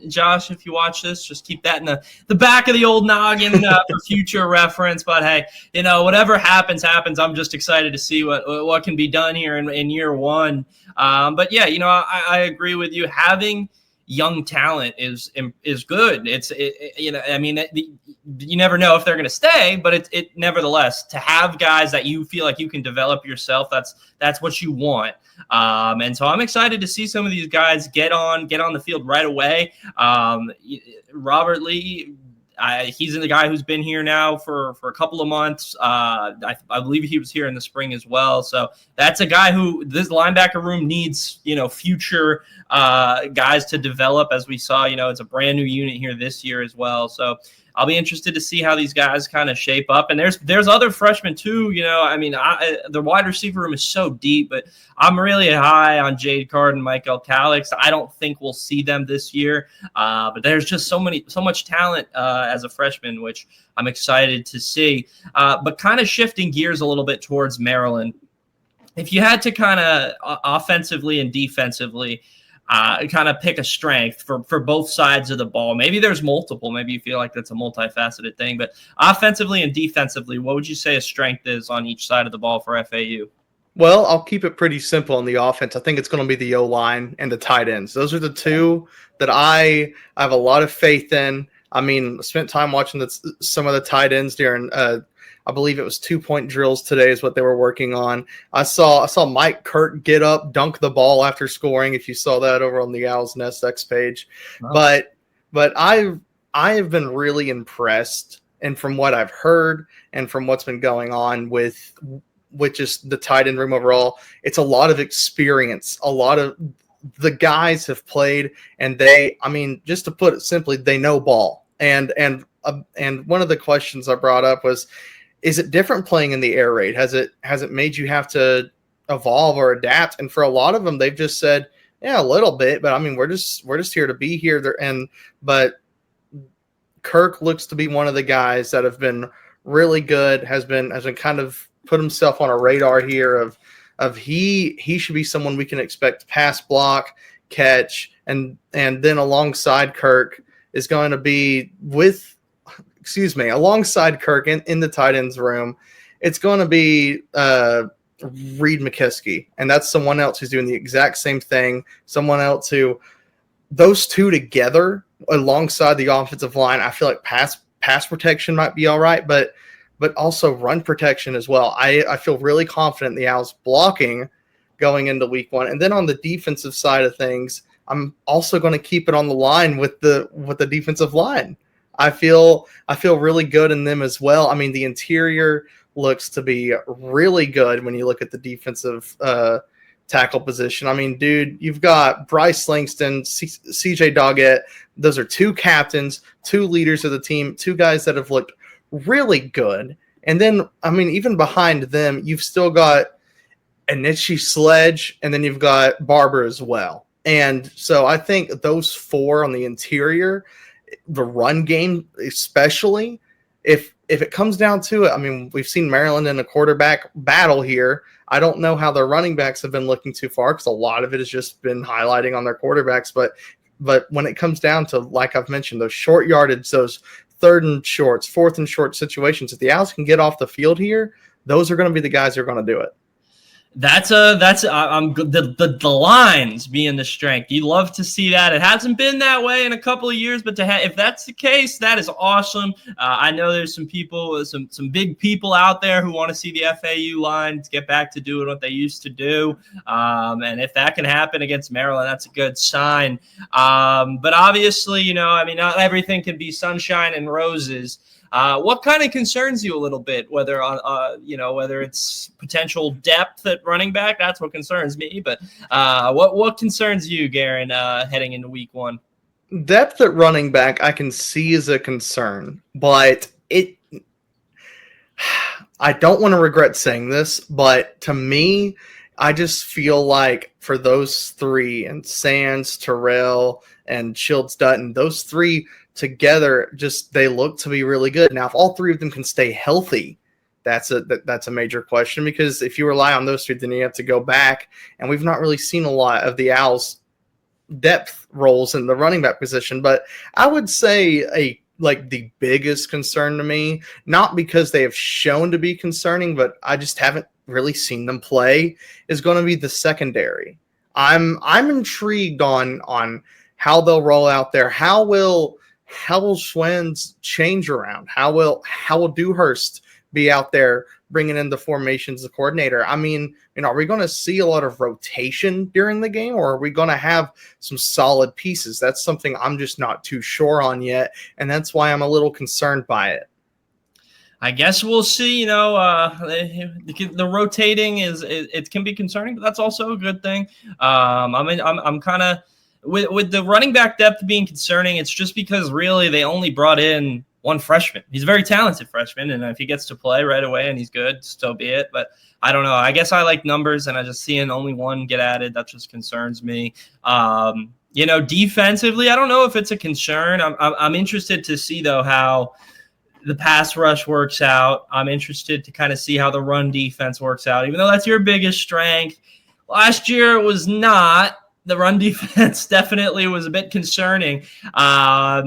Josh, if you watch this, just keep that in the back of the old noggin for future reference. But, hey, whatever happens. I'm just excited to see what can be done here in year 1. But, yeah, I agree with you. Having young talent is good. You never know if they're going to stay, but it nevertheless, to have guys that you feel like you can develop yourself, that's what you want. And so I'm excited to see some of these guys get on the field right away. Robert Lee, he's the guy who's been here now for a couple of months. I believe he was here in the spring as well. So that's a guy who this linebacker room needs, future guys to develop. As we saw, it's a brand new unit here this year as well. So I'll be interested to see how these guys kind of shape up. And there's other freshmen too. The wide receiver room is so deep, but I'm really high on Jade Card and Michael Calix. I don't think we'll see them this year, but there's just so much talent as a freshman, which I'm excited to see. But kind of shifting gears a little bit towards Maryland, if you had to kind of offensively and defensively kind of pick a strength for both sides of the ball. Maybe there's multiple. Maybe you feel like that's a multifaceted thing. But offensively and defensively, what would you say a strength is on each side of the ball for FAU? Well, I'll keep it pretty simple on the offense. I think it's going to be the O-line and the tight ends. Those are the 2 that I have a lot of faith in. I mean, I spent time watching some of the tight ends during I believe it was 2-point drills today is what they were working on. I saw Mike Kirk get up, dunk the ball after scoring. If you saw that over on the Owls Nest X page, wow. But I have been really impressed, and from what I've heard and from what's been going on with just the tight end room overall, it's a lot of experience. A lot of the guys have played, and just to put it simply, they know ball. And one of the questions I brought up was, is it different playing in the air raid? Has it made you have to evolve or adapt? And for a lot of them, they've just said, yeah, a little bit, but we're just here to be here. But Kirk looks to be one of the guys that have been really good, has been kind of put himself on a radar here of he should be someone we can expect pass block, catch, and then alongside Kirk is going to be alongside Kirk in the tight ends room. It's going to be Reed McKiskey, and that's someone else who's doing the exact same thing. Someone else who those two together alongside the offensive line, I feel like pass protection might be all right, but also run protection as well. I feel really confident in the Owls blocking going into week 1. And then on the defensive side of things, I'm also going to keep it on the line with the defensive line. I feel really good in them as well. I mean, the interior looks to be really good when you look at the defensive tackle position. I mean, dude, you've got Bryce Langston, CJ Doggett. Those are 2 captains, 2 leaders of the team, 2 guys that have looked really good. And then, I mean, even behind them, you've still got Anichi Sledge, and then you've got Barber as well. And so I think those 4 on the interior, the run game especially, if it comes down to it, I mean, we've seen Maryland in a quarterback battle here. I don't know how their running backs have been looking too far because a lot of it has just been highlighting on their quarterbacks. But when it comes down to, like I've mentioned, those short yardage, those 3rd and shorts, 4th and short situations, if the Owls can get off the field here, those are going to be the guys who are going to do it. The lines being the strength. You love to see that. It hasn't been that way in a couple of years, but if that's the case, that is awesome. I know there's some people, some big people out there who want to see the FAU lines get back to doing what they used to do. And if that can happen against Maryland, that's a good sign. But obviously, I mean, not everything can be sunshine and roses. What kind of concerns you a little bit, whether it's potential depth at running back? That's what concerns me. But what concerns you, Garon, heading into week 1? Depth at running back I can see as a concern, but I don't want to regret saying this, but to me, I just feel like for those 3, and Sands, Terrell, and Shields Dutton, those 3 together, just they look to be really good. Now, if all 3 of them can stay healthy, that's a major question, because if you rely on those 3, then you have to go back, and we've not really seen a lot of the Owls' depth roles in the running back position. But I would say the biggest concern to me, not because they have shown to be concerning, but I just haven't really seen them play, is going to be the secondary. I'm intrigued on how they'll roll out there. How will Schwenn's change around? How will Dewhurst be out there bringing in the formations, the coordinator? I mean, are we going to see a lot of rotation during the game, or are we going to have some solid pieces? That's something I'm just not too sure on yet, and that's why I'm a little concerned by it. I guess we'll see. The rotating it can be concerning, but that's also a good thing. I'm kind of with the running back depth being concerning. It's just because really they only brought in 1 freshman. He's a very talented freshman, and if he gets to play right away and he's good, so be it. But I don't know. I guess I like numbers, and I just seeing only 1 get added, that just concerns me. Defensively, I don't know if it's a concern. I'm interested to see though how the pass rush works out. I'm interested to kind of see how the run defense works out, even though that's your biggest strength. Last year it was not. The run defense definitely was a bit concerning. I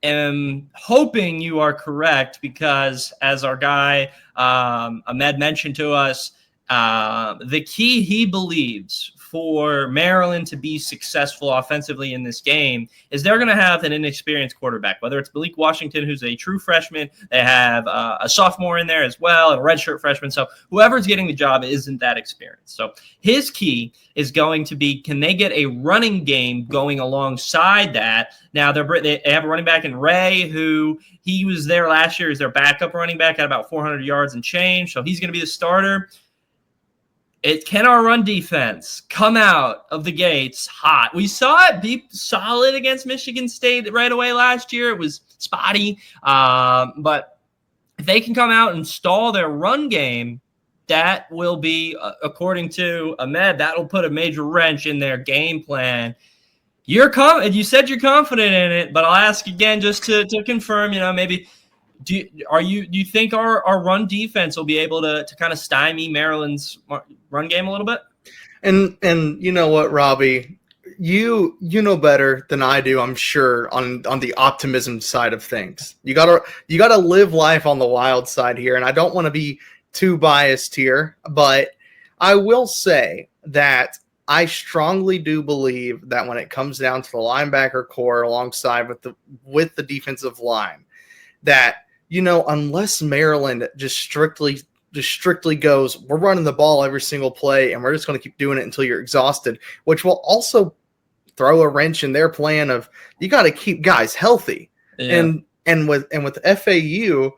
am hoping you are correct, because as our guy Ahmed mentioned to us, the key he believes for Maryland to be successful offensively in this game is they're going to have an inexperienced quarterback, whether it's Malik Washington, who's a true freshman. They have a sophomore in there as well, and a redshirt freshman. So whoever's getting the job isn't that experienced. So his key is going to be, can they get a running game going alongside that? Now they have a running back in Ray, who he was there last year as their backup running back at about 400 yards and change. So he's going to be the starter. Can our run defense come out of the gates hot? We saw it be solid against Michigan State right away last year. It was spotty. But if they can come out and stall their run game, that will be, according to Ahmed, that will put a major wrench in their game plan. You said you're confident in it, but I'll ask again just to confirm, maybe Do you think our run defense will be able to kind of stymie Maryland's run game a little bit? And you know what, Robbie, you know better than I do, I'm sure, on the optimism side of things. You gotta live life on the wild side here, and I don't want to be too biased here, but I will say that I strongly do believe that when it comes down to the linebacker core alongside with the defensive line, that, you know, unless Maryland just strictly goes, we're running the ball every single play and we're just going to keep doing it until you're exhausted, which will also throw a wrench in their plan of, you got to keep guys healthy. Yeah. And with FAU,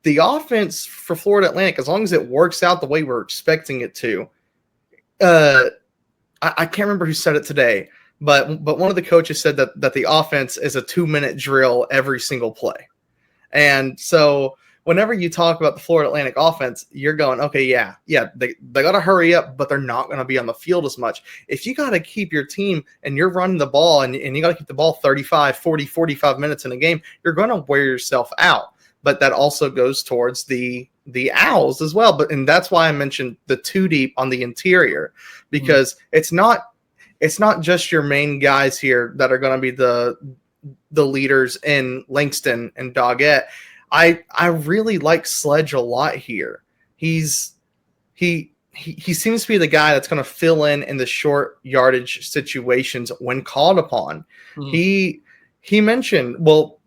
the offense for Florida Atlantic, as long as it works out the way we're expecting it to, I can't remember who said it today, but one of the coaches said that the offense is a 2-minute drill every single play. And so whenever you talk about the Florida Atlantic offense, you're going, okay, yeah, they got to hurry up, but they're not going to be on the field as much. If you got to keep your team and you're running the ball and you got to keep the ball 35, 40, 45 minutes in a game, you're going to wear yourself out. But that also goes towards the Owls as well. And that's why I mentioned the 2 deep on the interior, because it's not just your main guys here that are going to be the leaders in Langston and Doggett. I really like Sledge a lot here. He seems to be the guy that's going to fill in the short yardage situations when called upon. He mentioned, well,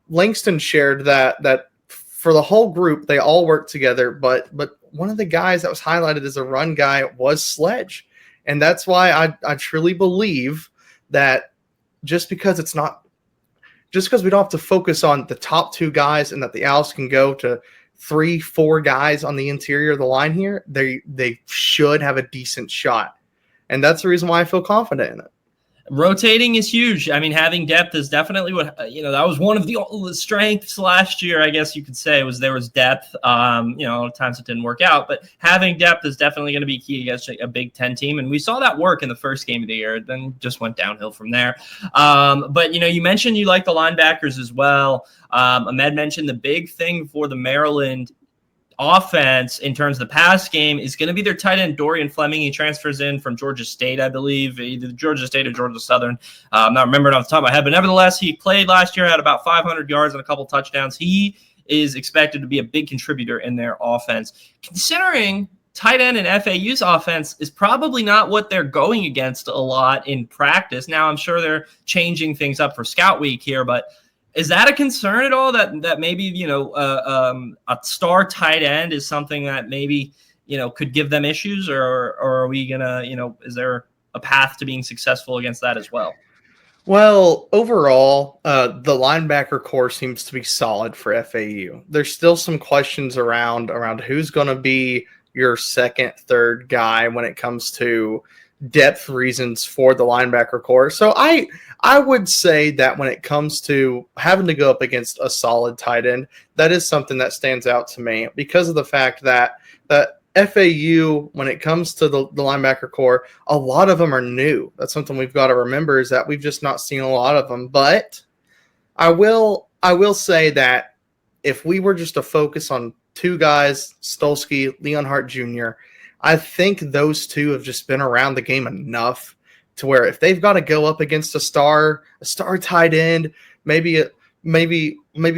Langston shared that for the whole group, they all work together, but one of the guys that was highlighted as a run guy was Sledge. And that's why I truly believe that just because we don't have to focus on the top 2 guys and that the Owls can go to 3-4 guys on the interior of the line here, they should have a decent shot. And that's the reason why I feel confident in it. Rotating is huge. I mean, having depth is definitely what, that was one of the strengths last year, I guess you could say, was there was depth. At times it didn't work out, but having depth is definitely going to be key against a Big Ten team. And we saw that work in the first game of the year, then just went downhill from there. But you mentioned you like the linebackers as well. Ahmed mentioned the big thing for the Maryland offense in terms of the pass game is going to be their tight end Dorian Fleming. He transfers in from Georgia State, I believe, either Georgia State or Georgia Southern. I'm not remembering off the top of my head, but nevertheless, he played last year, had about 500 yards and a couple touchdowns. He is expected to be a big contributor in their offense. Considering tight end and FAU's offense is probably not what they're going against a lot in practice. Now, I'm sure they're changing things up for Scout Week here, but is that a concern at all that maybe, a star tight end is something that maybe, could give them issues, or are we going to, is there a path to being successful against that as well? Well, overall, the linebacker core seems to be solid for FAU. There's still some questions around who's going to be your second, third guy when it comes to depth reasons for the linebacker core. So I would say that when it comes to having to go up against a solid tight end, that is something that stands out to me because of the fact that FAU, when it comes to the linebacker core, a lot of them are new. That's something we've got to remember, is that we've just not seen a lot of them. But I will say that if we were just to focus on 2 guys, Stolsky, Leonhardt Jr., I think those 2 have just been around the game enough to where if they've got to go up against a star tight end, maybe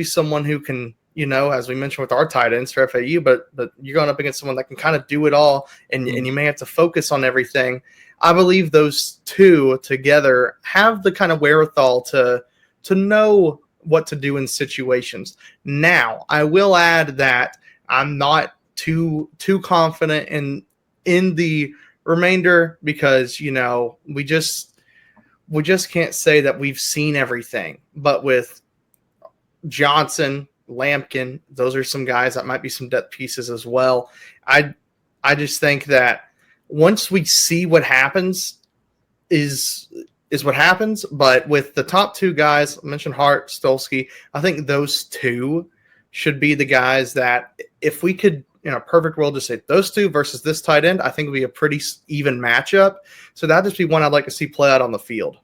someone who can, as we mentioned with our tight ends for FAU, but you're going up against someone that can kind of do it all, and you may have to focus on everything. I believe those 2 together have the kind of wherewithal to know what to do in situations. Now, I will add that I'm not too confident in the remainder because, we just can't say that we've seen everything. But with Johnson, Lampkin, those are some guys that might be some depth pieces as well. I just think that once we see what happens is what happens. But with the top 2 guys, I mentioned Hart, Stolsky, I think those 2 should be the guys that if we could, in a perfect world, just say those 2 versus this tight end, I think would be a pretty even matchup. So that'd just be one I'd like to see play out on the field.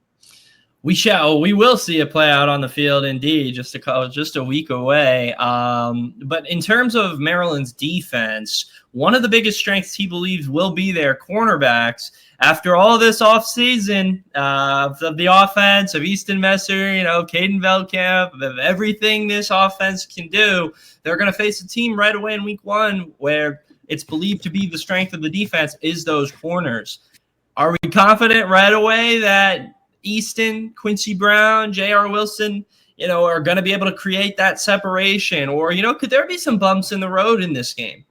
We will see it play out on the field, indeed, just a week away. But in terms of Maryland's defense, one of the biggest strengths he believes will be their cornerbacks. After all this offseason of the offense, of Easton Messer, Caden Veldkamp, of everything this offense can do, they're going to face a team right away in week one where it's believed to be the strength of the defense is those corners. Are we confident right away that Easton, Quincy Brown, J.R. Wilson, are going to be able to create that separation? Or, could there be some bumps in the road in this game?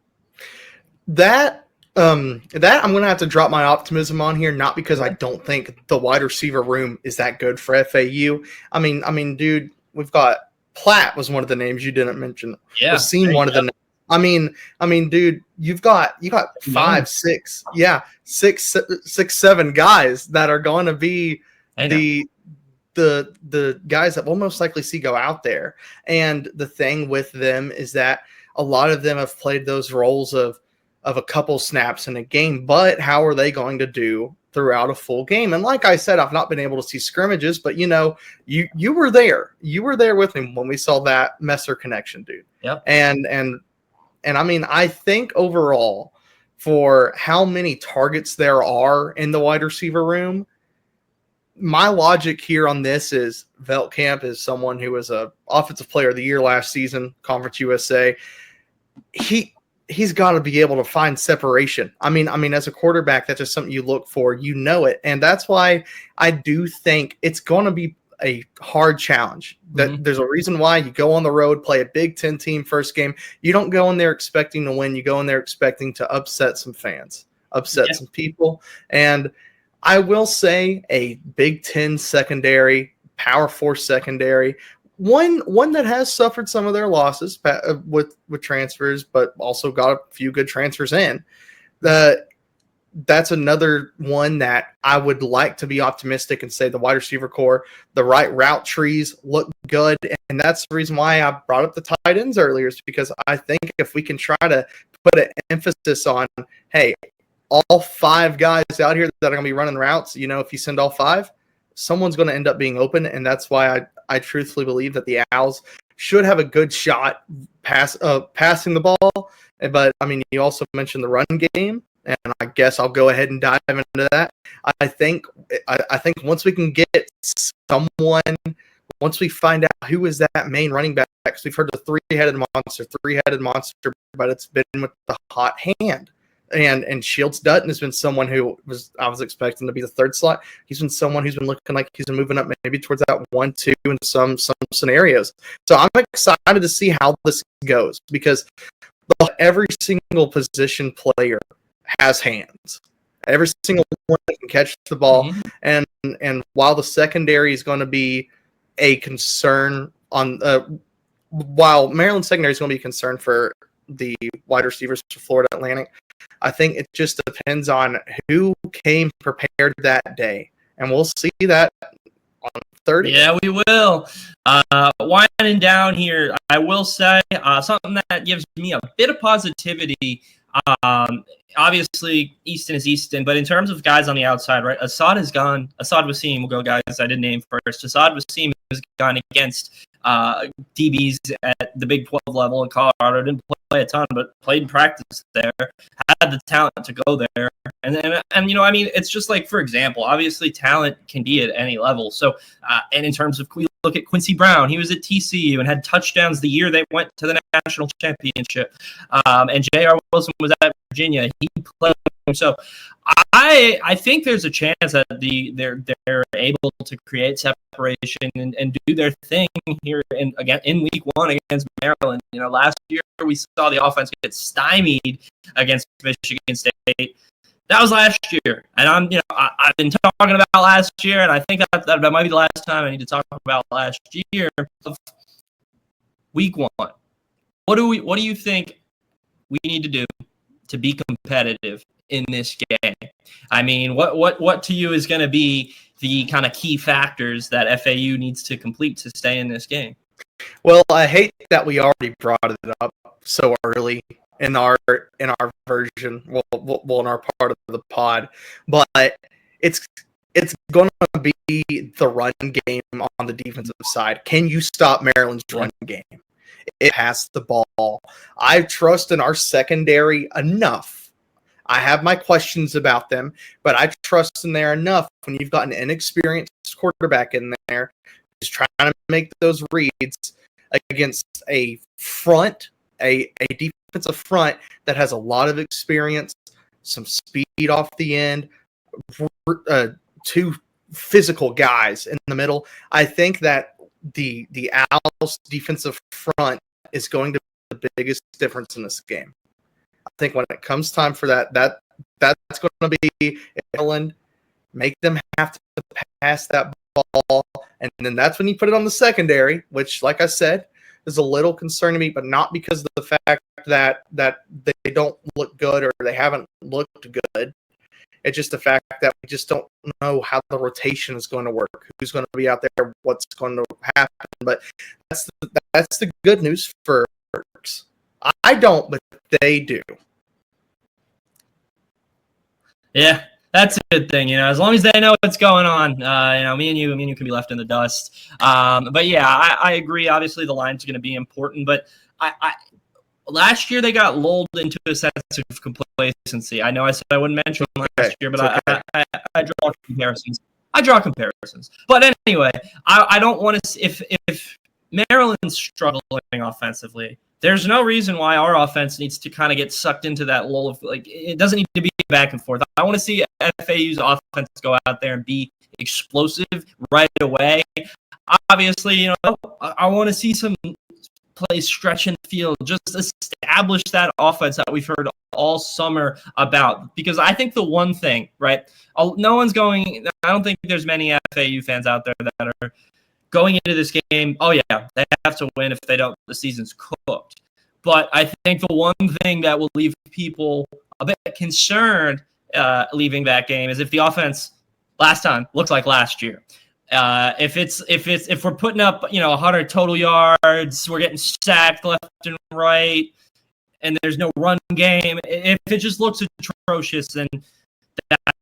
That I'm going to have to drop my optimism on here, not because I don't think the wide receiver room is that good for FAU. I mean, dude, we've got Platt was one of the names you didn't mention. Yeah. Racine, one of the names. I mean, dude, you got 5, 6, 7 guys that are going to be the guys that we'll most likely see go out there. And the thing with them is that a lot of them have played those roles of a couple snaps in a game, but how are they going to do throughout a full game? And like I said, I've not been able to see scrimmages, but you were there. You were there with me when we saw that Messer connection, dude. Yep. And I mean, I think overall for how many targets there are in the wide receiver room, my logic here on this is Veldkamp is someone who was a offensive player of the year last season, Conference USA. He's got to be able to find separation. I mean, as a quarterback, that's just something you look for, it. And that's why I do think it's going to be a hard challenge. That there's a reason why you go on the road, play a Big Ten team first game. You don't go in there expecting to win. You go in there expecting to upset some fans, some people. And I will say a Big Ten secondary, Power 4 secondary, one that has suffered some of their losses with transfers, but also got a few good transfers in. That's another one that I would like to be optimistic and say the wide receiver core, the right route trees look good. And that's the reason why I brought up the tight ends earlier, is because I think if we can try to put an emphasis on, hey, all 5 guys out here that are going to be running routes, if you send all 5, someone's going to end up being open. And that's why I truthfully believe that the Owls should have a good shot passing the ball. But, I mean, you also mentioned the run game. And I guess I'll go ahead and dive into that. I think once we can get someone, once we find out who is that main running back, because we've heard the three-headed monster, but it's been with the hot hand. And Shields Dutton has been someone who I was expecting to be the third slot. He's been someone who's been looking like he's been moving up maybe towards that 1-2 in some scenarios. So I'm excited to see how this goes, because every single position player has hands. Every single one can catch the ball. And while the secondary is going to be a concern while Maryland secondary is going to be a concern for the wide receivers for Florida Atlantic, I think it just depends on who came prepared that day. And we'll see that on 30. Yeah, we will. Winding down here, I will say something that gives me a bit of positivity. Obviously, Easton is Easton, but in terms of guys on the outside, right? Assad is gone. Assad Wasim, we'll go guys I didn't name first. Assad Wasim has gone against DBs at the Big 12 level in Colorado. Didn't play a ton, but played in practice there. Had the talent to go there. And it's just like, for example, obviously talent can be at any level. So, and in terms of look at Quincy Brown, he was at TCU and had touchdowns the year they went to the national championship. And J.R. Wilson was at Virginia. He played. So I think there's a chance that they're able to create separation and do their thing here in week 1 against Maryland. Last year we saw the offense get stymied against Michigan State. That was last year, and I've been talking about last year, and I think that might be the last time I need to talk about last year. Week 1, what do you think we need to do to be competitive in this game? I mean, what to you is going to be the kind of key factors that FAU needs to complete to stay in this game? Well, I hate that we already brought it up so early in our version, well, in our part of the pod, but it's it's going to be the run game on the defensive side. Can you stop Maryland's run game? It has the ball. I trust in our secondary enough. I have my questions about them, but I trust in there enough when you've got an inexperienced quarterback in there who's trying to make those reads against a front, a defensive front that has a lot of experience, some speed off the end, two physical guys in the middle. I think that the Owls defensive front is going to be the biggest difference in this game. I think when it comes time for that's going to be Maryland, make them have to pass that ball, and then that's when you put it on the secondary, which, like I said, is a little concerning me, but not because of the fact that they don't look good or they haven't looked good. It's just the fact that we just don't know how the rotation is going to work, who's going to be out there, what's going to happen. But that's the good news for Turks. I don't, but they do. Yeah, that's a good thing. As long as they know what's going on, me and you can be left in the dust. But yeah, I agree. Obviously, the line's going to be important, but last year they got lulled into a sense of complacency. I know I said I wouldn't mention last year, but I draw comparisons. But anyway, I don't want to. If Maryland's struggling offensively, there's no reason why our offense needs to kind of get sucked into that lull of it doesn't need to be back and forth. I want to see FAU's offense go out there and be explosive right away. Obviously, I want to see some plays stretch in the field, just establish that offense that we've heard all summer about. Because I think the one thing, right? I don't think there's many FAU fans out there that are going into this game, oh yeah, they have to win. If they don't, the season's cooked. But I think the one thing that will leave people a bit concerned leaving that game is if the offense last time looks like last year. If we're putting up 100 total yards, we're getting sacked left and right, and there's no run game. If it just looks atrocious, then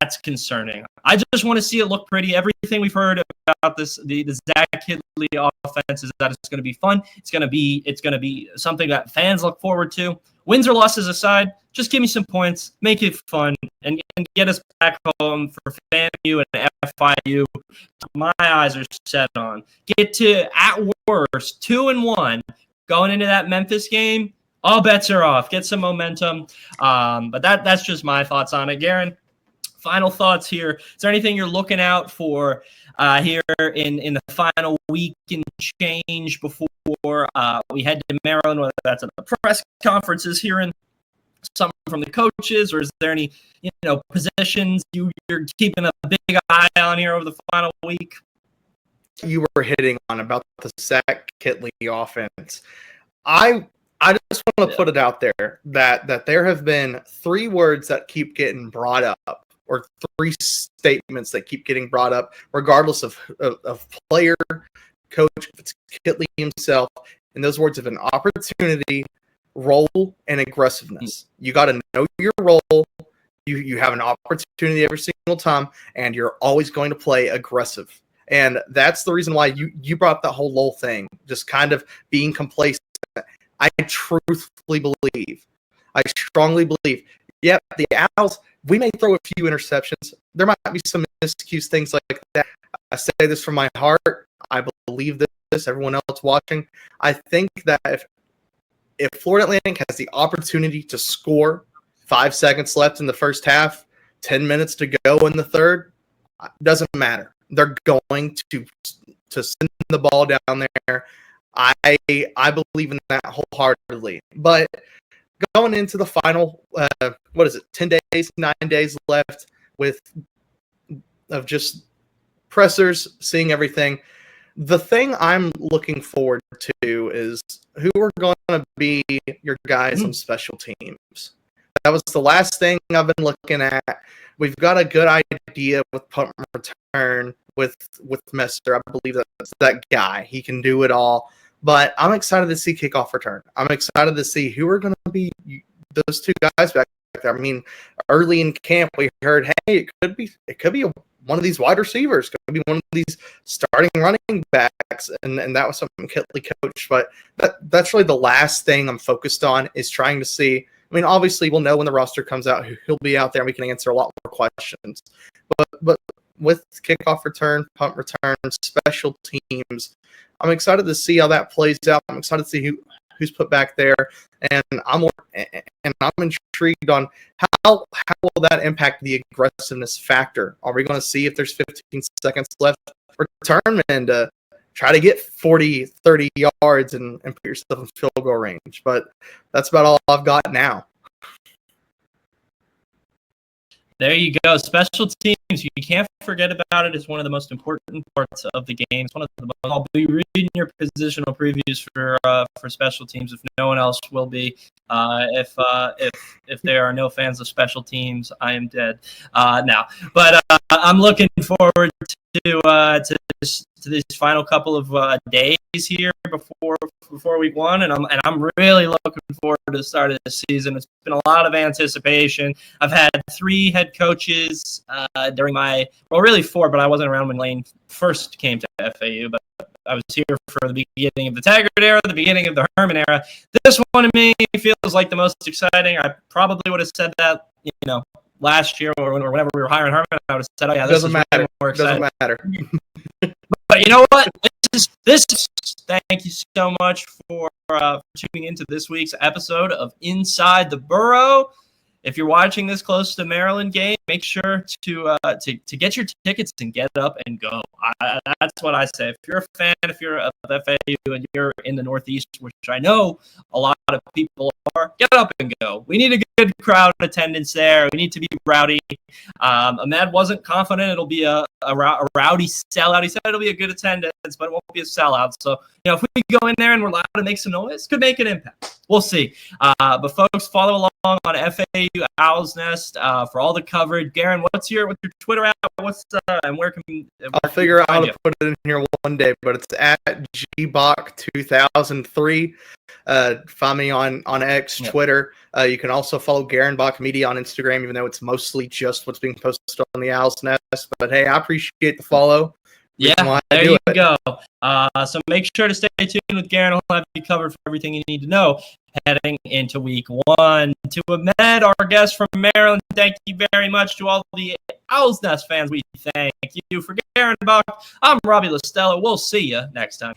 that's concerning. I just want to see it look pretty. Everything we've heard about the Zach Kidley offense is that it's going to be fun. It's going to be something that fans look forward to. Wins or losses aside, just give me some points, make it fun, and get us back home for FAMU and FIU. My eyes are set on. Get to, at worst, 2-1 going into that Memphis game. All bets are off. Get some momentum. But that's just my thoughts on it. Garon, final thoughts here. Is there anything you're looking out for here in the final week and change before we head to Maryland, whether that's at the press conferences, hearing something from the coaches, or is there any positions you're keeping a big eye on here over the final week? You were hitting on about the Zach Kidley offense. I just want to put it out there that there have been 3 words that keep getting brought up, or 3 statements that keep getting brought up, regardless of player, coach, if it's Kidley himself, and those words have been opportunity, role, and aggressiveness. You got to know your role. You have an opportunity every single time, and you're always going to play aggressive. And that's the reason why you brought up that whole lull thing, just kind of being complacent. I truthfully believe, I strongly believe, the Owls, we may throw a few interceptions. There might be some miscues, things like that. I say this from my heart. I believe this. Everyone else watching, I think that if Florida Atlantic has the opportunity to score, 5 seconds left in the first half, 10 minutes to go in the third, doesn't matter. They're going to send the ball down there. I believe in that wholeheartedly. But going into the final, 10 days, 9 days left of just pressers, seeing everything. The thing I'm looking forward to is who are going to be your guys on special teams. That was the last thing I've been looking at. We've got a good idea with punt return with Messer. I believe that's that guy. He can do it all. But I'm excited to see kickoff return. I'm excited to see who are going to be those 2 guys back there. I mean, early in camp we heard, hey, it could be one of these wide receivers, going to be one of these starting running backs, and that was something Kitley coached. But that's really the last thing I'm focused on, is trying to see. I mean, obviously, we'll know when the roster comes out. He'll be out there, and we can answer a lot more questions. But with kickoff return, punt return, special teams, I'm excited to see how that plays out. I'm excited to see who's put back there, and I'm intrigued on how will that impact the aggressiveness factor. Are we going to see if there's 15 seconds left return and try to get 40, 30 yards and put yourself in field goal range? But that's about all I've got now. There you go. Special teams. You can't forget about it. It's one of the most important parts of the game. It's one of the most. I'll be reading your positional previews for special teams if no one else will be. If there are no fans of special teams, I am dead now. But I'm looking forward to these final couple of days here before week one, and I'm really looking forward to the start of the season. It's been a lot of anticipation. I've had 3 head coaches during my, well, really 4, but I wasn't around when Lane first came to FAU, but I was here for the beginning of the Taggart era, the beginning of the Herman era. This one to me feels like the most exciting. I probably would have said that, last year or whenever we were hiring Herman. I would have said, "Oh yeah, this doesn't matter. More exciting." Doesn't matter. But you know what? This. Thank you so much for tuning into this week's episode of Inside the Burrow. If you're watching this close to the Maryland game, make sure to get your tickets and get up and go. That's what I say. If you're a fan, if you're of FAU and you're in the Northeast, which I know a lot of people are, get up and go. We need a good crowd attendance there. We need to be rowdy. Ahmed wasn't confident it'll be a rowdy sellout. He said it'll be a good attendance, but it won't be a sellout. So, if we go in there and we're allowed to make some noise, could make an impact. We'll see. But folks, follow along on FAU Owl's Nest for all the coverage. Garon, what's your Twitter at? And where can I'll figure out how to put it in here one day, but it's at gbach2003. Find me on X, Twitter. You can also follow Garon Bach Media on Instagram, even though it's mostly just what's being posted on the Owl's Nest. But hey, I appreciate the follow. Yeah, there you go. So make sure to stay tuned with Garon. He'll have you covered for everything you need to know heading into week 1. To Ahmed, our guest from Maryland, thank you very much. To all the Owl's Nest fans, we thank you. For Garon Bach, I'm Robbie Lastella. We'll see you next time.